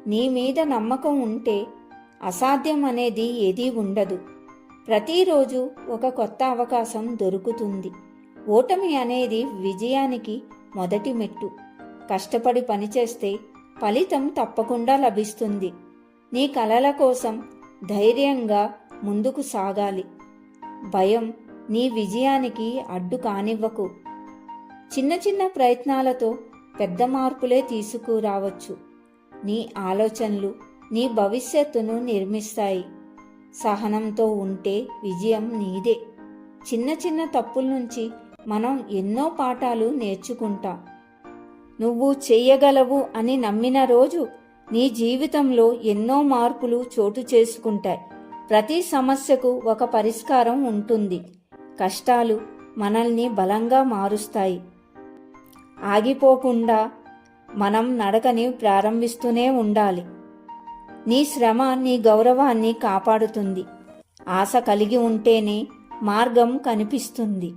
నీ మీద నమ్మకం ఉంటే అసాధ్యం అనేది ఏదీ ఉండదు. ప్రతిరోజు ఒక కొత్త అవకాశం దొరుకుతుంది. ఓటమి అనేది విజయానికి మొదటి మెట్టు. కష్టపడి పనిచేస్తే ఫలితం తప్పకుండా లభిస్తుంది. నీ కలల కోసం ధైర్యంగా ముందుకు సాగాలి. భయం నీ విజయానికి అడ్డు కానివ్వకు. చిన్న చిన్న ప్రయత్నాలతో పెద్ద మార్పులే తీసుకురావచ్చు. నీ ఆలోచనలు నీ భవిష్యత్తును నిర్మిస్తాయి. సహనంతో ఉంటే విజయం నీదే. చిన్న చిన్న తప్పుల నుంచి మనం ఎన్నో పాఠాలు నేర్చుకుంటాం. నువ్వు చెయ్యగలవు అని నమ్మిన రోజు నీ జీవితంలో ఎన్నో మార్పులు చోటు చేసుకుంటాయి. ప్రతి సమస్యకు ఒక పరిష్కారం ఉంటుంది. కష్టాలు మనల్ని బలంగా మారుస్తాయి. ఆగిపోకుండా మనం నడకని ప్రారంభిస్తూనే ఉండాలి. నీ శ్రమ నీ గౌరవాన్ని కాపాడుతుంది. ఆశ కలిగి ఉంటేనే మార్గం కనిపిస్తుంది.